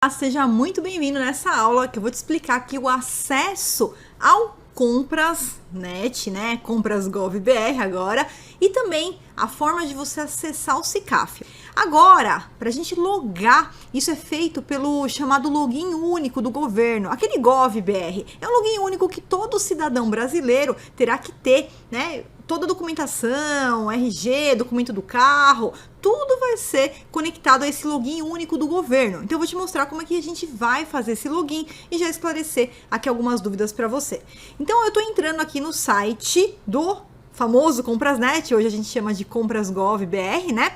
Seja muito bem-vindo nessa aula que eu vou te explicar aqui o acesso ao Compras Net, né? Compras Gov BR agora, e também a forma de você acessar o SICAF. Agora, para a gente logar, isso é feito pelo chamado login único do governo, aquele Gov BR. É um login único que todo cidadão brasileiro terá que ter, né? Toda a documentação, RG, documento do carro, tudo vai ser conectado a esse login único do governo. Então eu vou te mostrar como é que a gente vai fazer esse login e já esclarecer aqui algumas dúvidas para você. Então eu estou entrando aqui no site do famoso Comprasnet, hoje a gente chama de Compras Gov BR, né?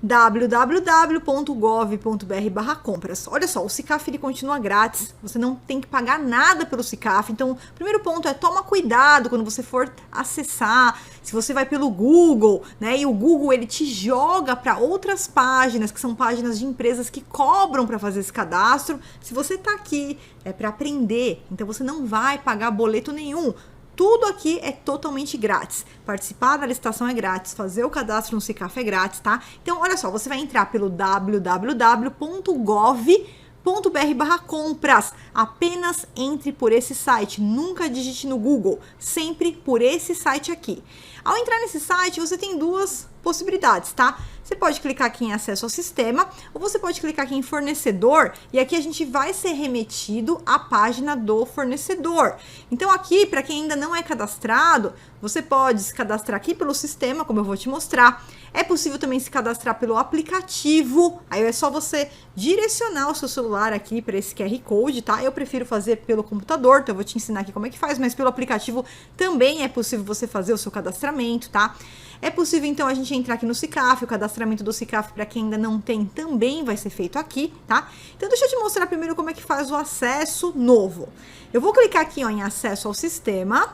www.gov.br/compras. Olha só, o SICAF ele continua grátis, você não tem que pagar nada pelo SICAF. Então, o primeiro ponto é toma cuidado quando você for acessar. Se você vai pelo Google, né, e o Google ele te joga para outras páginas, que são páginas de empresas que cobram para fazer esse cadastro. Se você está aqui é para aprender, então você não vai pagar boleto nenhum. Tudo aqui é totalmente grátis. Participar da licitação é grátis, fazer o cadastro no SICAF é grátis, tá? Então, olha só, você vai entrar pelo www.gov.br/compras. Apenas entre por esse site, nunca digite no Google, sempre por esse site aqui. Ao entrar nesse site, você tem duas possibilidades, tá? Você pode clicar aqui em acesso ao sistema, ou você pode clicar aqui em fornecedor, e aqui a gente vai ser remetido à página do fornecedor. Então aqui, para quem ainda não é cadastrado, você pode se cadastrar aqui pelo sistema, como eu vou te mostrar. É possível também se cadastrar pelo aplicativo, aí é só você direcionar o seu celular aqui para esse QR Code, tá? Eu prefiro fazer pelo computador, então eu vou te ensinar aqui como é que faz, mas pelo aplicativo também é possível você fazer o seu cadastramento, tá? É possível, então, a gente entrar aqui no SICAF, o cadastramento do SICAF, para quem ainda não tem, também vai ser feito aqui, tá? Então, deixa eu te mostrar primeiro como é que faz o acesso novo. Eu vou clicar aqui, ó, em acesso ao sistema,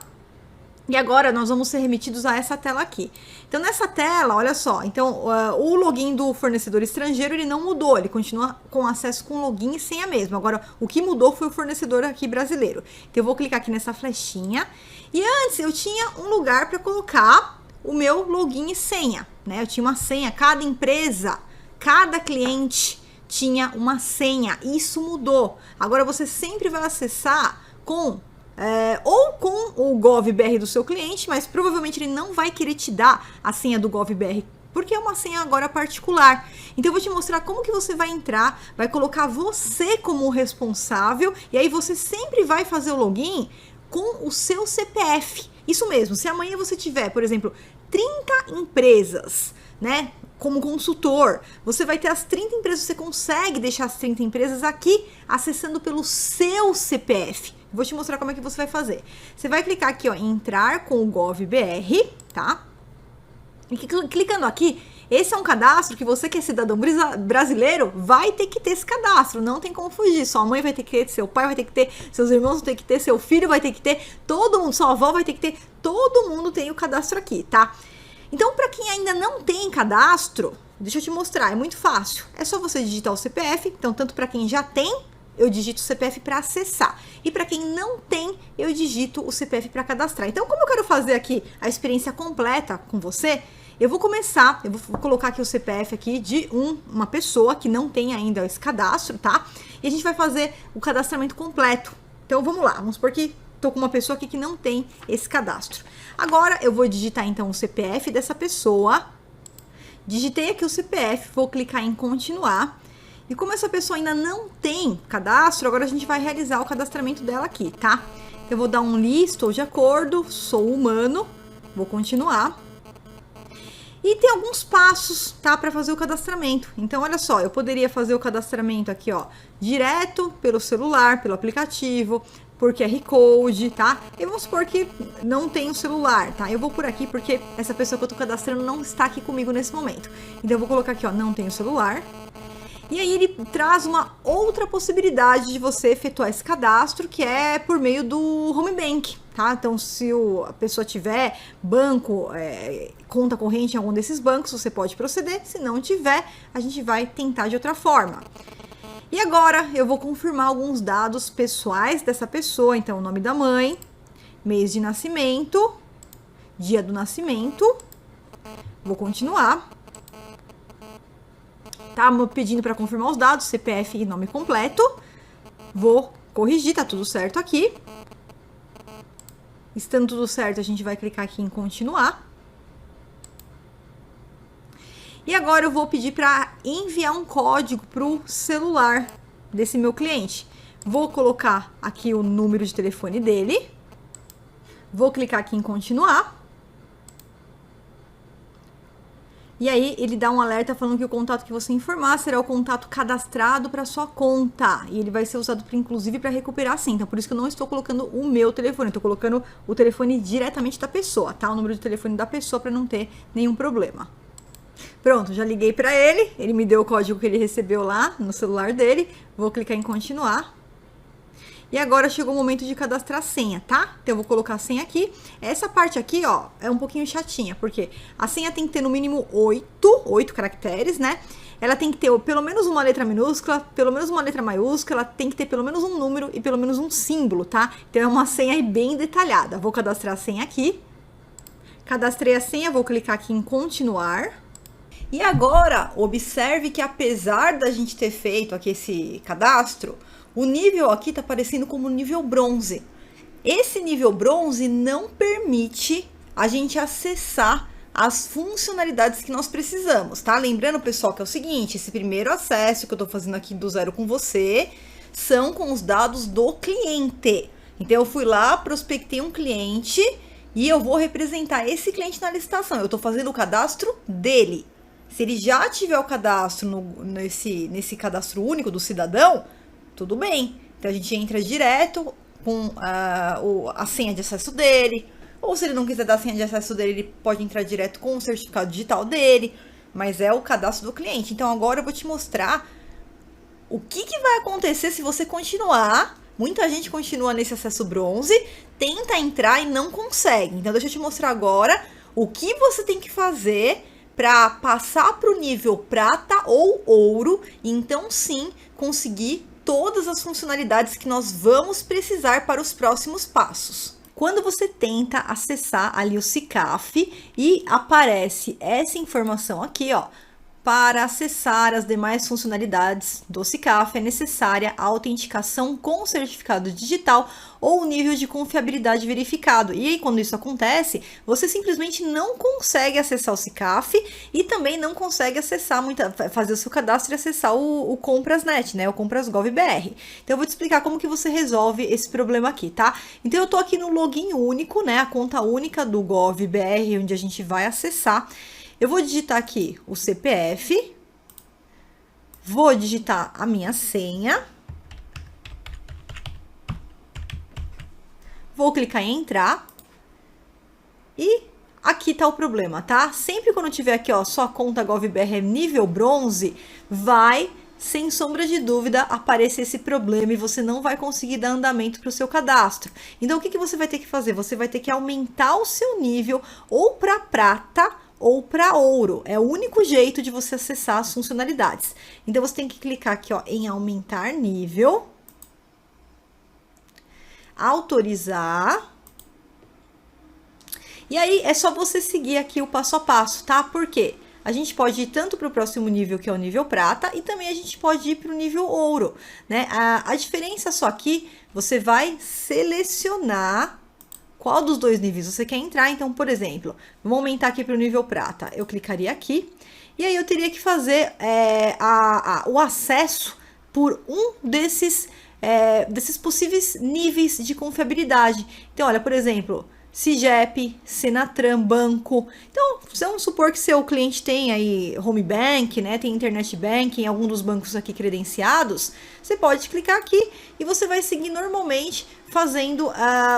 e agora nós vamos ser remetidos a essa tela aqui. Então, nessa tela, olha só, então, o login do fornecedor estrangeiro, ele não mudou, ele continua com acesso com login e senha mesmo. Agora, o que mudou foi o fornecedor aqui brasileiro. Então, eu vou clicar aqui nessa flechinha, e antes eu tinha um lugar para colocar o meu login e senha, né? Eu tinha uma senha, cada empresa, cada cliente tinha uma senha, isso mudou. Agora você sempre vai acessar com ou com o GovBR do seu cliente, mas provavelmente ele não vai querer te dar a senha do GovBR, porque é uma senha agora particular. Então eu vou te mostrar como que você vai entrar, vai colocar você como responsável, e aí você sempre vai fazer o login com o seu CPF. Isso mesmo, se amanhã você tiver, por exemplo, 30 empresas, né, como consultor, você vai ter as 30 empresas, você consegue deixar as 30 empresas aqui acessando pelo seu CPF. Vou te mostrar como é que você vai fazer. Você vai clicar aqui, ó, em entrar com o GovBR, tá? E clicando aqui, esse é um cadastro que você que é cidadão brasileiro vai ter que ter esse cadastro, não tem como fugir. Sua mãe vai ter que ter, seu pai vai ter que ter, seus irmãos vão ter que ter, seu filho vai ter que ter, todo mundo, sua avó vai ter que ter, todo mundo tem o cadastro aqui, tá? Então, para quem ainda não tem cadastro, deixa eu te mostrar, é muito fácil. É só você digitar o CPF, então tanto para quem já tem, eu digito o CPF para acessar. E para quem não tem, eu digito o CPF para cadastrar. Então, como eu quero fazer aqui a experiência completa com você, eu vou começar, eu vou colocar aqui o CPF aqui de uma pessoa que não tem ainda esse cadastro, tá? E a gente vai fazer o cadastramento completo. Então, vamos lá, vamos supor que estou com uma pessoa aqui que não tem esse cadastro. Agora, eu vou digitar, então, o CPF dessa pessoa. Digitei aqui o CPF, vou clicar em continuar. E como essa pessoa ainda não tem cadastro, agora a gente vai realizar o cadastramento dela aqui, tá? Eu vou dar um li, estou de acordo, sou humano, vou continuar. E tem alguns passos, tá, para fazer o cadastramento. Então, olha só, eu poderia fazer o cadastramento aqui, ó, direto pelo celular, pelo aplicativo, por QR Code, tá? E vamos supor que não tem o celular, tá? Eu vou por aqui porque essa pessoa que eu tô cadastrando não está aqui comigo nesse momento. Então, eu vou colocar aqui, ó, não tem o celular. E aí ele traz uma outra possibilidade de você efetuar esse cadastro, que é por meio do Home Bank, tá? Então, se a pessoa tiver banco, conta corrente em algum desses bancos, você pode proceder. Se não tiver, a gente vai tentar de outra forma. E agora eu vou confirmar alguns dados pessoais dessa pessoa. Então, o nome da mãe, mês de nascimento, dia do nascimento. Vou continuar. tá pedindo para confirmar os dados, CPF e nome completo. Vou corrigir, tá tudo certo aqui. Estando tudo certo, a gente vai clicar aqui em continuar. E agora eu vou pedir para enviar um código para o celular desse meu cliente. Vou colocar aqui o número de telefone dele. Vou clicar aqui em continuar. E aí ele dá um alerta falando que o contato que você informar será o contato cadastrado para sua conta. E ele vai ser usado inclusive para recuperar a senha. Então, por isso que eu não estou colocando o meu telefone. Estou colocando o telefone diretamente da pessoa, tá? O número de telefone da pessoa para não ter nenhum problema. Pronto, já liguei para ele. Ele me deu o código que ele recebeu lá no celular dele. Vou clicar em continuar. E agora chegou o momento de cadastrar a senha, tá? Então eu vou colocar a senha aqui. Essa parte aqui, ó, é um pouquinho chatinha, porque a senha tem que ter no mínimo 8 caracteres, né? Ela tem que ter pelo menos uma letra minúscula, pelo menos uma letra maiúscula, ela tem que ter pelo menos um número e pelo menos um símbolo, tá? Então é uma senha aí bem detalhada. Vou cadastrar a senha aqui. Cadastrei a senha, vou clicar aqui em continuar. E agora, observe que apesar da gente ter feito aqui esse cadastro, o nível aqui tá aparecendo como nível bronze. Esse nível bronze não permite a gente acessar as funcionalidades que nós precisamos, tá? Lembrando, pessoal, que é o seguinte, esse primeiro acesso que eu tô fazendo aqui do zero com você, são com os dados do cliente. Então, eu fui lá, prospectei um cliente e eu vou representar esse cliente na licitação. Eu tô fazendo o cadastro dele. Se ele já tiver o cadastro nesse cadastro único do cidadão, tudo bem. Então a gente entra direto com a senha de acesso dele. Ou se ele não quiser dar a senha de acesso dele, ele pode entrar direto com o certificado digital dele. Mas é o cadastro do cliente. Então agora eu vou te mostrar o que vai acontecer se você continuar. Muita gente continua nesse acesso bronze, tenta entrar e não consegue. Então deixa eu te mostrar agora o que você tem que fazer para passar para o nível prata ou ouro, e então sim conseguir todas as funcionalidades que nós vamos precisar para os próximos passos. Quando você tenta acessar ali o SICAF e aparece essa informação aqui, ó, para acessar as demais funcionalidades do SICAF é necessária a autenticação com certificado digital ou nível de confiabilidade verificado. E aí, quando isso acontece, você simplesmente não consegue acessar o SICAF e também não consegue acessar, fazer o seu cadastro e acessar o Comprasnet, né? O Compras.gov.br. Então, eu vou te explicar como que você resolve esse problema aqui, tá? Então, eu tô aqui no login único, né? A conta única do Gov.br, onde a gente vai acessar. Eu vou digitar aqui o CPF, vou digitar a minha senha, vou clicar em entrar e aqui tá o problema, tá? Sempre quando tiver aqui, ó, sua conta Gov.br é nível bronze, vai, sem sombra de dúvida, aparecer esse problema e você não vai conseguir dar andamento para o seu cadastro. Então, o que você vai ter que fazer? Você vai ter que aumentar o seu nível ou para prata ou para ouro. É o único jeito de você acessar as funcionalidades. Então, você tem que clicar aqui, ó, em aumentar nível, autorizar. E aí, é só você seguir aqui o passo a passo, tá? Por quê? A gente pode ir tanto para o próximo nível, que é o nível prata, e também a gente pode ir para o nível ouro, né? A diferença só aqui, você vai selecionar qual dos dois níveis você quer entrar. Então, por exemplo, vamos aumentar aqui para o nível prata. Eu clicaria aqui e aí eu teria que fazer o acesso por um desses possíveis níveis de confiabilidade. Então, olha, por exemplo, CIGEP, Senatran, banco. Então, vamos supor que seu cliente tem aí home bank, né? Tem internet banking, algum dos bancos aqui credenciados. Você pode clicar aqui e você vai seguir normalmente fazendo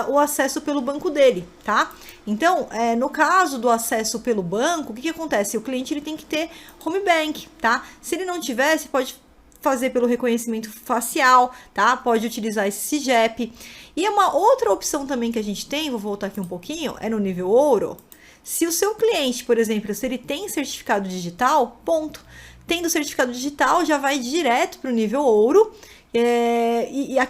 o acesso pelo banco dele, tá? Então, no caso do acesso pelo banco, o que acontece? O cliente ele tem que ter home bank, tá? Se ele não tiver, você pode fazer pelo reconhecimento facial, tá? Pode utilizar esse CIGEP. E uma outra opção também que a gente tem, vou voltar aqui um pouquinho, é no nível ouro. Se o seu cliente, por exemplo, se ele tem certificado digital, ponto. Tendo certificado digital, já vai direto para o nível ouro.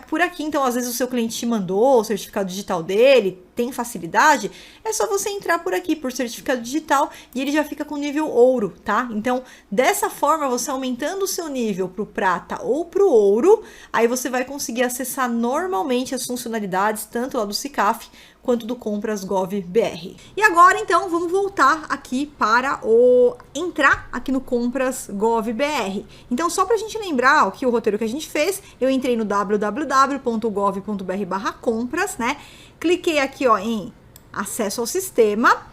Por aqui, então, às vezes o seu cliente te mandou o certificado digital dele, tem facilidade, é só você entrar por aqui, por certificado digital, e ele já fica com nível ouro, tá? Então, dessa forma, você aumentando o seu nível pro prata ou pro ouro, aí você vai conseguir acessar normalmente as funcionalidades, tanto lá do SICAF, quanto do Compras Gov BR. E agora, então, vamos voltar aqui para entrar aqui no Compras Gov BR. Então, só para a gente lembrar o roteiro que a gente fez, eu entrei no www.gov.br/compras, né? Cliquei aqui, ó, em acesso ao sistema.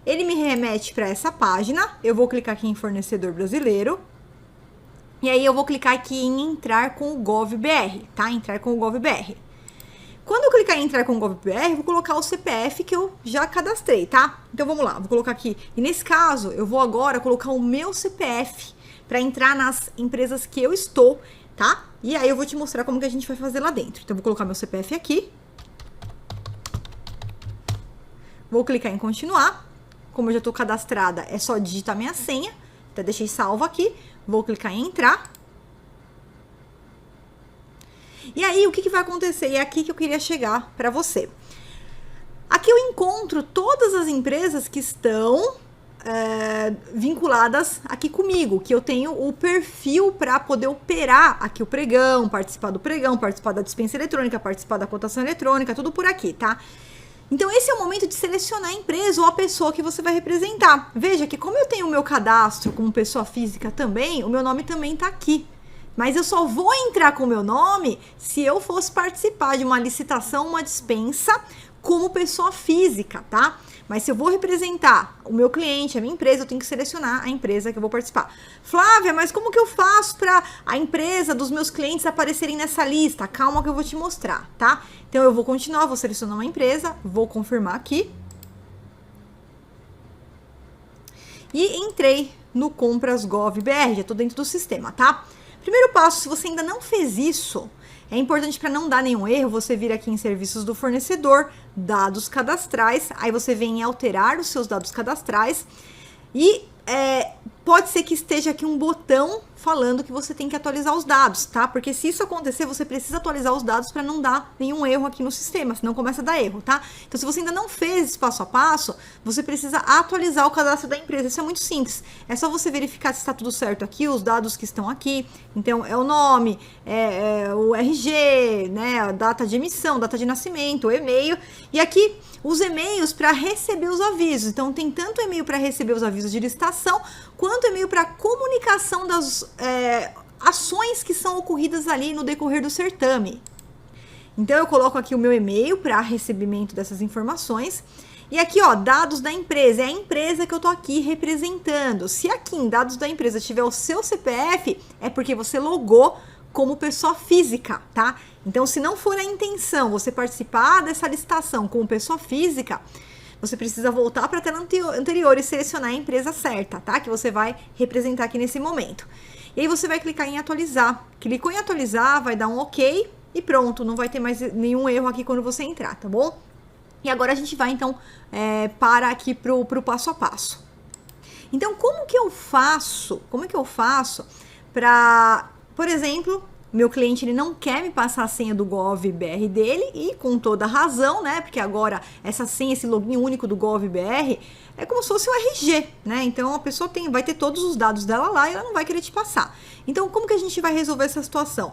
Ele me remete para essa página. Eu vou clicar aqui em fornecedor brasileiro. E aí eu vou clicar aqui em entrar com o Gov BR, tá? Entrar com o Gov BR. Quando eu clicar em entrar com o GovBR, vou colocar o CPF que eu já cadastrei, tá? Então vamos lá, vou colocar aqui. E nesse caso, eu vou agora colocar o meu CPF para entrar nas empresas que eu estou, tá? E aí eu vou te mostrar como que a gente vai fazer lá dentro. Então eu vou colocar meu CPF aqui. Vou clicar em continuar. Como eu já estou cadastrada, é só digitar minha senha. Então deixei salvo aqui. Vou clicar em entrar. E aí, o que vai acontecer? E é aqui que eu queria chegar para você. Aqui eu encontro todas as empresas que estão vinculadas aqui comigo, que eu tenho o perfil para poder operar aqui o pregão, participar do pregão, participar da dispensa eletrônica, participar da cotação eletrônica, tudo por aqui, tá? Então, esse é o momento de selecionar a empresa ou a pessoa que você vai representar. Veja que como eu tenho o meu cadastro como pessoa física também, o meu nome também está aqui. Mas eu só vou entrar com o meu nome se eu fosse participar de uma licitação, uma dispensa, como pessoa física, tá? Mas se eu vou representar o meu cliente, a minha empresa, eu tenho que selecionar a empresa que eu vou participar. Flávia, mas como que eu faço para a empresa dos meus clientes aparecerem nessa lista? Calma que eu vou te mostrar, tá? Então eu vou continuar, vou selecionar uma empresa, vou confirmar aqui. E entrei no Compras Gov BR, já tô dentro do sistema, tá? Primeiro passo, se você ainda não fez isso, é importante para não dar nenhum erro, você vir aqui em serviços do fornecedor, dados cadastrais, aí você vem em alterar os seus dados cadastrais e pode ser que esteja aqui um botão falando que você tem que atualizar os dados, tá? Porque se isso acontecer, você precisa atualizar os dados para não dar nenhum erro aqui no sistema, senão começa a dar erro, tá? Então, se você ainda não fez esse passo a passo, você precisa atualizar o cadastro da empresa. Isso é muito simples. É só você verificar se está tudo certo aqui, os dados que estão aqui. Então, é o nome, o RG, né, a data de emissão, data de nascimento, o e-mail. E aqui, os e-mails para receber os avisos. Então, tem tanto e-mail para receber os avisos de licitação, quanto e-mail para comunicação das ações que são ocorridas ali no decorrer do certame. Então, eu coloco aqui o meu e-mail para recebimento dessas informações. E aqui, ó, dados da empresa. É a empresa que eu tô aqui representando. Se aqui em dados da empresa tiver o seu CPF, é porque você logou como pessoa física, tá? Então, se não for a intenção você participar dessa licitação como pessoa física, você precisa voltar para a tela anterior e selecionar a empresa certa, tá? Que você vai representar aqui nesse momento. E aí você vai clicar em atualizar. Clicou em atualizar, vai dar um OK e pronto. Não vai ter mais nenhum erro aqui quando você entrar, tá bom? E agora a gente vai, então, para aqui pro passo a passo. Então, como que eu faço para, por exemplo, meu cliente ele não quer me passar a senha do GovBR dele e com toda razão, né? Porque agora essa senha, esse login único do GovBR é como se fosse o RG, né? Então a pessoa vai ter todos os dados dela lá e ela não vai querer te passar. Então como que a gente vai resolver essa situação?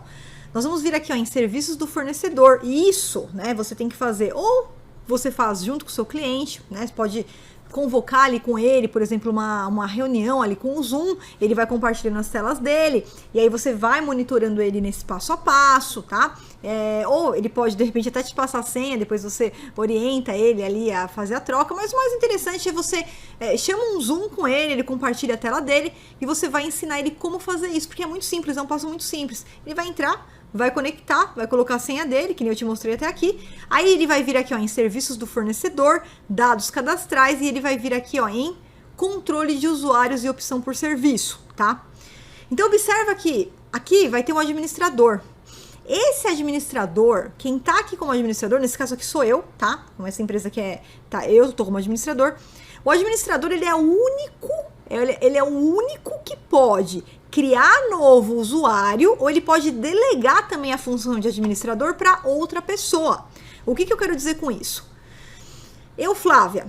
Nós vamos vir aqui, ó, em serviços do fornecedor. E isso, né? Você tem que fazer ou você faz junto com o seu cliente, né? Você pode convocar ali com ele, por exemplo, uma reunião ali com o Zoom, ele vai compartilhando as telas dele, e aí você vai monitorando ele nesse passo a passo, tá? Ou ele pode, de repente, até te passar a senha, depois você orienta ele ali a fazer a troca, mas o mais interessante é você chama um Zoom com ele, ele compartilha a tela dele, e você vai ensinar ele como fazer isso, porque é muito simples, é um passo muito simples. Ele vai entrar, vai conectar, vai colocar a senha dele, que nem eu te mostrei até aqui. Aí ele vai vir aqui, ó, em serviços do fornecedor, dados cadastrais, e ele vai vir aqui, ó, em controle de usuários e opção por serviço, tá? Então observa que aqui vai ter um administrador. Esse administrador, quem tá aqui como administrador, nesse caso aqui sou eu, tá? Então essa empresa que eu tô como administrador. O administrador, ele é o único que pode criar novo usuário, ou ele pode delegar também a função de administrador para outra pessoa. O que eu quero dizer com isso? Eu, Flávia,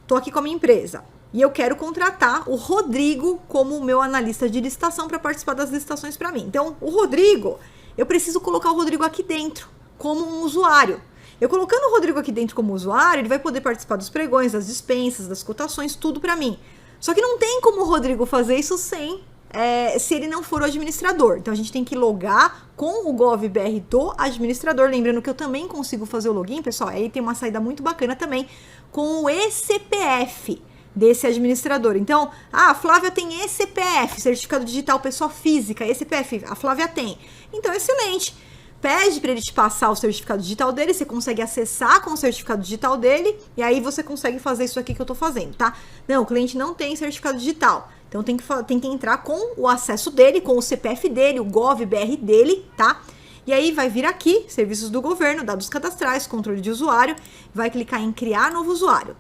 tô aqui com a minha empresa e eu quero contratar o Rodrigo como meu analista de licitação para participar das licitações para mim. Então, o Rodrigo, eu preciso colocar o Rodrigo aqui dentro como um usuário. Eu colocando o Rodrigo aqui dentro como usuário, ele vai poder participar dos pregões, das dispensas, das cotações, tudo para mim. Só que não tem como o Rodrigo fazer isso se ele não for o administrador. Então, a gente tem que logar com o GovBR do administrador. Lembrando que eu também consigo fazer o login, pessoal. Aí tem uma saída muito bacana também com o eCPF desse administrador. Então, a Flávia tem eCPF, Certificado Digital Pessoa Física, eCPF, a Flávia tem. Então, excelente. Pede para ele te passar o certificado digital dele, você consegue acessar com o certificado digital dele, e aí você consegue fazer isso aqui que eu tô fazendo, tá? Não, o cliente não tem certificado digital, então tem que entrar com o acesso dele, com o CPF dele, o GovBR dele, tá? E aí vai vir aqui, serviços do governo, dados cadastrais, controle de usuário, vai clicar em criar novo usuário.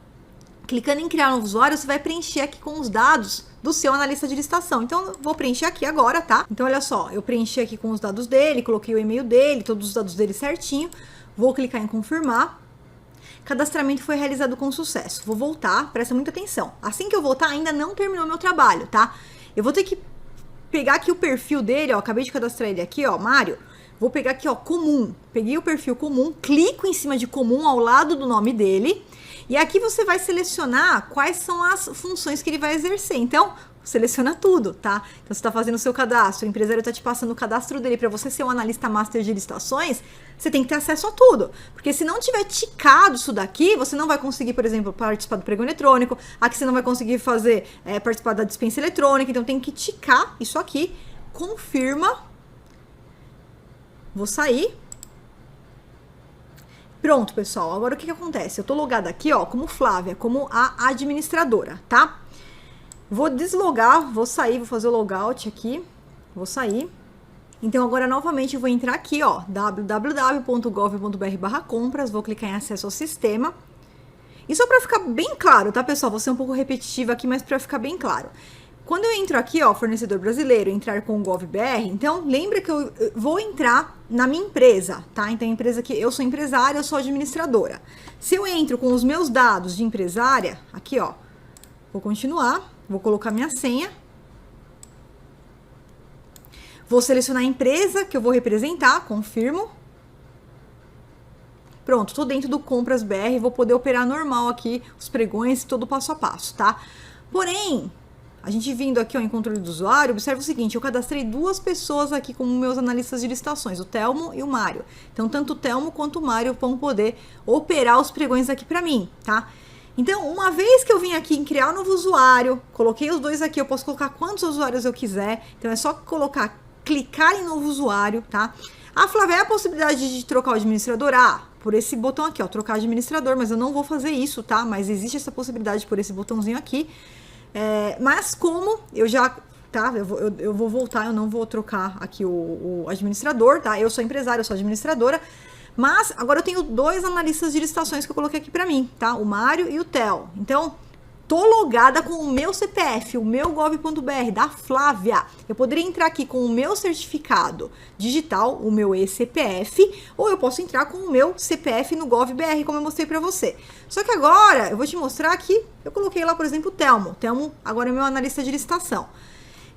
Clicando em criar novo usuário, você vai preencher aqui com os dados do seu analista de licitação. Então, eu vou preencher aqui agora, tá? Então, olha só, eu preenchi aqui com os dados dele, coloquei o e-mail dele, todos os dados dele certinho. Vou clicar em confirmar. Cadastramento foi realizado com sucesso. Vou voltar, presta muita atenção. Assim que eu voltar, ainda não terminou meu trabalho, tá? Eu vou ter que pegar aqui o perfil dele, ó, acabei de cadastrar ele aqui, ó, Mário. Vou pegar aqui, ó, comum. Peguei o perfil comum, clico em cima de comum ao lado do nome dele. E aqui você vai selecionar quais são as funções que ele vai exercer. Então, seleciona tudo, tá? Então, você está fazendo o seu cadastro, o empresário está te passando o cadastro dele para você ser um analista master de licitações, você tem que ter acesso a tudo. Porque se não tiver ticado isso daqui, você não vai conseguir, por exemplo, participar do pregão eletrônico, aqui você não vai conseguir fazer, participar da dispensa eletrônica, então tem que ticar isso aqui, confirma, vou sair. Pronto, pessoal, agora o que acontece? Eu tô logada aqui, ó, como Flávia, como a administradora, tá? Vou deslogar, vou sair, vou fazer o logout aqui, vou sair. Então, agora, novamente, eu vou entrar aqui, ó, www.gov.br/compras, vou clicar em acesso ao sistema. E só para ficar bem claro, tá, pessoal? Vou ser um pouco repetitiva aqui, mas para ficar bem claro. Quando eu entro aqui, ó, fornecedor brasileiro, entrar com o GovBR, então lembra que eu vou entrar na minha empresa, tá? Então, a empresa que eu sou empresária, eu sou administradora. Se eu entro com os meus dados de empresária, aqui, ó, vou continuar, vou colocar minha senha. Vou selecionar a empresa que eu vou representar, confirmo. Pronto, tô dentro do Compras BR, vou poder operar normal aqui, os pregões, todo passo a passo, tá? Porém, a gente vindo aqui ó, em controle do usuário, observa o seguinte, eu cadastrei duas pessoas aqui como meus analistas de licitações, o Telmo e o Mário. Então, tanto o Telmo quanto o Mário vão poder operar os pregões aqui para mim, tá? Então, uma vez que eu vim aqui em criar um novo usuário, coloquei os dois aqui, eu posso colocar quantos usuários eu quiser. Então, é só colocar, clicar em novo usuário, tá? Ah, Flávia, é a possibilidade de trocar o administrador? Ah, por esse botão aqui, ó, trocar administrador, mas eu não vou fazer isso, tá? Mas existe essa possibilidade por esse botãozinho aqui. Mas como eu já, tá? Eu vou voltar, eu não vou trocar aqui o administrador, tá? Eu sou empresária, eu sou administradora. Mas agora eu tenho dois analistas de licitações que eu coloquei aqui pra mim, tá? O Mário e o Theo. Então, tô logada com o meu CPF, o meu gov.br, da Flávia. Eu poderia entrar aqui com o meu certificado digital, o meu eCPF, ou eu posso entrar com o meu CPF no GovBR, como eu mostrei pra você. Só que agora, eu vou te mostrar que eu coloquei lá, por exemplo, o Telmo. Telmo agora é meu analista de licitação.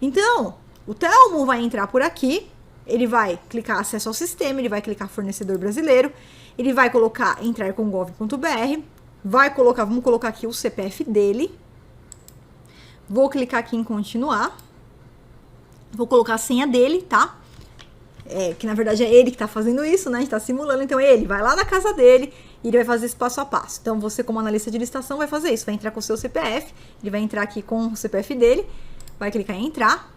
Então, o Telmo vai entrar por aqui, ele vai clicar acesso ao sistema, ele vai clicar fornecedor brasileiro, ele vai colocar entrar com gov.br, vai colocar, vamos colocar aqui o CPF dele, vou clicar aqui em continuar, vou colocar a senha dele, tá? Que na verdade é ele que tá fazendo isso, né? A gente tá simulando, então ele vai lá na casa dele e ele vai fazer esse passo a passo. Então você como analista de licitação vai fazer isso, vai entrar com o seu CPF, ele vai entrar aqui com o CPF dele, vai clicar em entrar,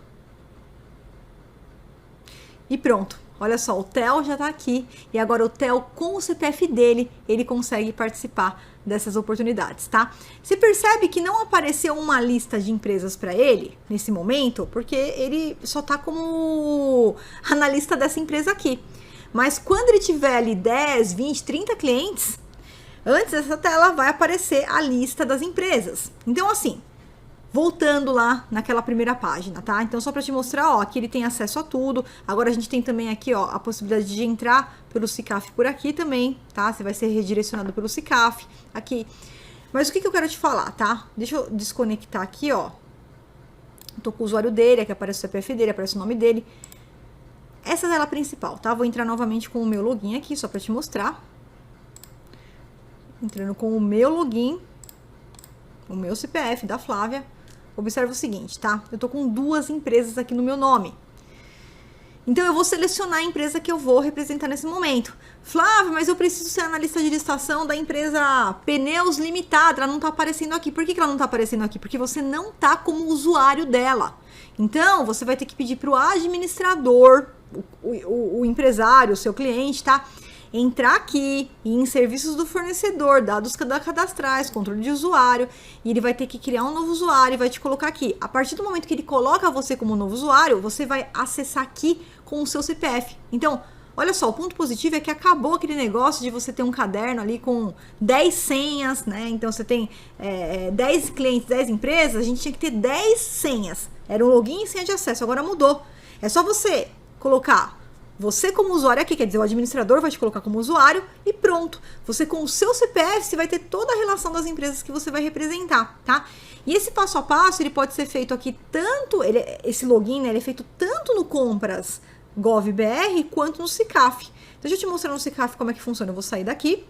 e pronto, olha só, o Theo já tá aqui, e agora o Theo com o CPF dele, ele consegue participar dessas oportunidades, tá? Você percebe que não apareceu uma lista de empresas para ele, nesse momento, porque ele só tá como analista dessa empresa aqui. Mas quando ele tiver ali 10, 20, 30 clientes, antes dessa tela vai aparecer a lista das empresas. Então, assim, voltando lá naquela primeira página, tá? Então, só para te mostrar, ó, aqui ele tem acesso a tudo. Agora, a gente tem também aqui, ó, a possibilidade de entrar pelo SICAF por aqui também, tá? Você vai ser redirecionado pelo SICAF aqui. Mas o que eu quero te falar, tá? Deixa eu desconectar aqui, ó. Tô com o usuário dele, aqui aparece o CPF dele, aparece o nome dele. Essa é a tela principal, tá? Vou entrar novamente com o meu login aqui, só pra te mostrar. Entrando com o meu login, o meu CPF da Flávia. Observa o seguinte, tá? Eu tô com 2 empresas aqui no meu nome. Então, eu vou selecionar a empresa que eu vou representar nesse momento. Flávia, mas eu preciso ser analista de licitação da empresa Pneus Limitada. Ela não tá aparecendo aqui. Por que ela não tá aparecendo aqui? Porque você não tá como usuário dela. Então, você vai ter que pedir pro administrador, o empresário, o seu cliente, tá? Entrar aqui em serviços do fornecedor, dados cadastrais, controle de usuário, e ele vai ter que criar um novo usuário e vai te colocar aqui. A partir do momento que ele coloca você como novo usuário, você vai acessar aqui com o seu CPF. Então, olha só, o ponto positivo é que acabou aquele negócio de você ter um caderno ali com 10 senhas, né? Então, você tem 10 clientes, 10 empresas, a gente tinha que ter 10 senhas. Era um login e senha de acesso, agora mudou. É só você colocar você como usuário aqui, quer dizer, o administrador vai te colocar como usuário e pronto. Você com o seu CPF, você vai ter toda a relação das empresas que você vai representar, tá? E esse passo a passo, ele pode ser feito aqui tanto, esse login, né, ele é feito tanto no Compras Gov.br quanto no SICAF. Então, deixa eu te mostrar no SICAF como é que funciona. Eu vou sair daqui,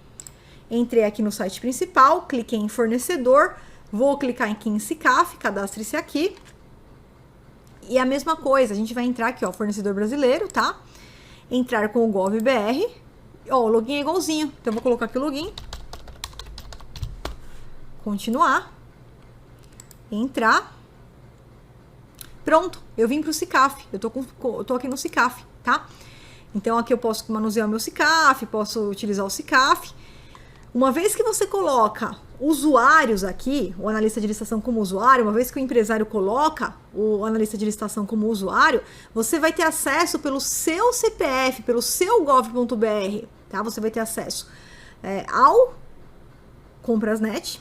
entrei aqui no site principal, cliquei em fornecedor, vou clicar aqui em SICAF, cadastre-se aqui. E a mesma coisa, a gente vai entrar aqui, ó, fornecedor brasileiro, tá? Entrar com o Gov.br, ó, o login é igualzinho, então eu vou colocar aqui o login, continuar, entrar, pronto, eu vim para o SICAF, eu tô aqui no SICAF, tá? Então aqui eu posso manusear o meu SICAF, posso utilizar o SICAF. Uma vez que você coloca usuários aqui, o analista de licitação como usuário, uma vez que o empresário coloca o analista de licitação como usuário, você vai ter acesso pelo seu CPF, pelo seu gov.br, tá? Você vai ter acesso ao Comprasnet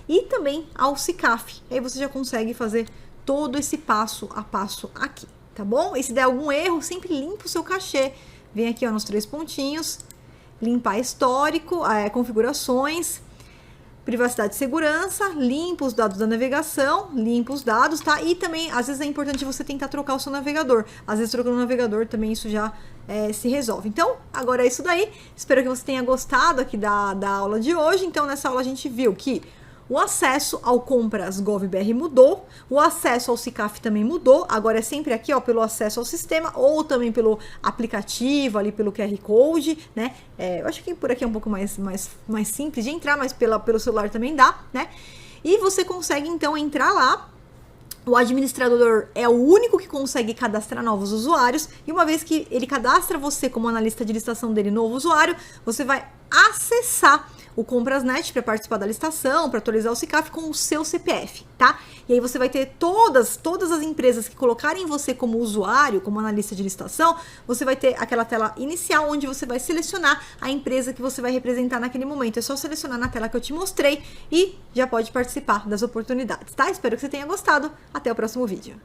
e também ao SICAF. Aí você já consegue fazer todo esse passo a passo aqui, tá bom? E se der algum erro, sempre limpa o seu cachê. Vem aqui, ó, nos 3 pontinhos, limpar histórico, configurações, privacidade e segurança, limpa os dados da navegação, limpa os dados, tá? E também, às vezes é importante você tentar trocar o seu navegador. Às vezes, trocando o navegador também isso já se resolve. Então, agora é isso daí. Espero que você tenha gostado aqui da aula de hoje. Então, nessa aula a gente viu que o acesso ao Compras Gov.br mudou, o acesso ao SICAF também mudou, agora é sempre aqui, ó, pelo acesso ao sistema ou também pelo aplicativo, ali pelo QR Code, né? Eu acho que por aqui é um pouco mais simples de entrar, mas pelo celular também dá, né? E você consegue, então, entrar lá. O administrador é o único que consegue cadastrar novos usuários, e uma vez que ele cadastra você como analista de licitação dele, novo usuário, você vai acessar o Comprasnet para participar da licitação, para atualizar o SICAF com o seu CPF, tá? E aí você vai ter todas as empresas que colocarem você como usuário, como analista de licitação, você vai ter aquela tela inicial onde você vai selecionar a empresa que você vai representar naquele momento. É só selecionar na tela que eu te mostrei e já pode participar das oportunidades, tá? Espero que você tenha gostado. Até o próximo vídeo.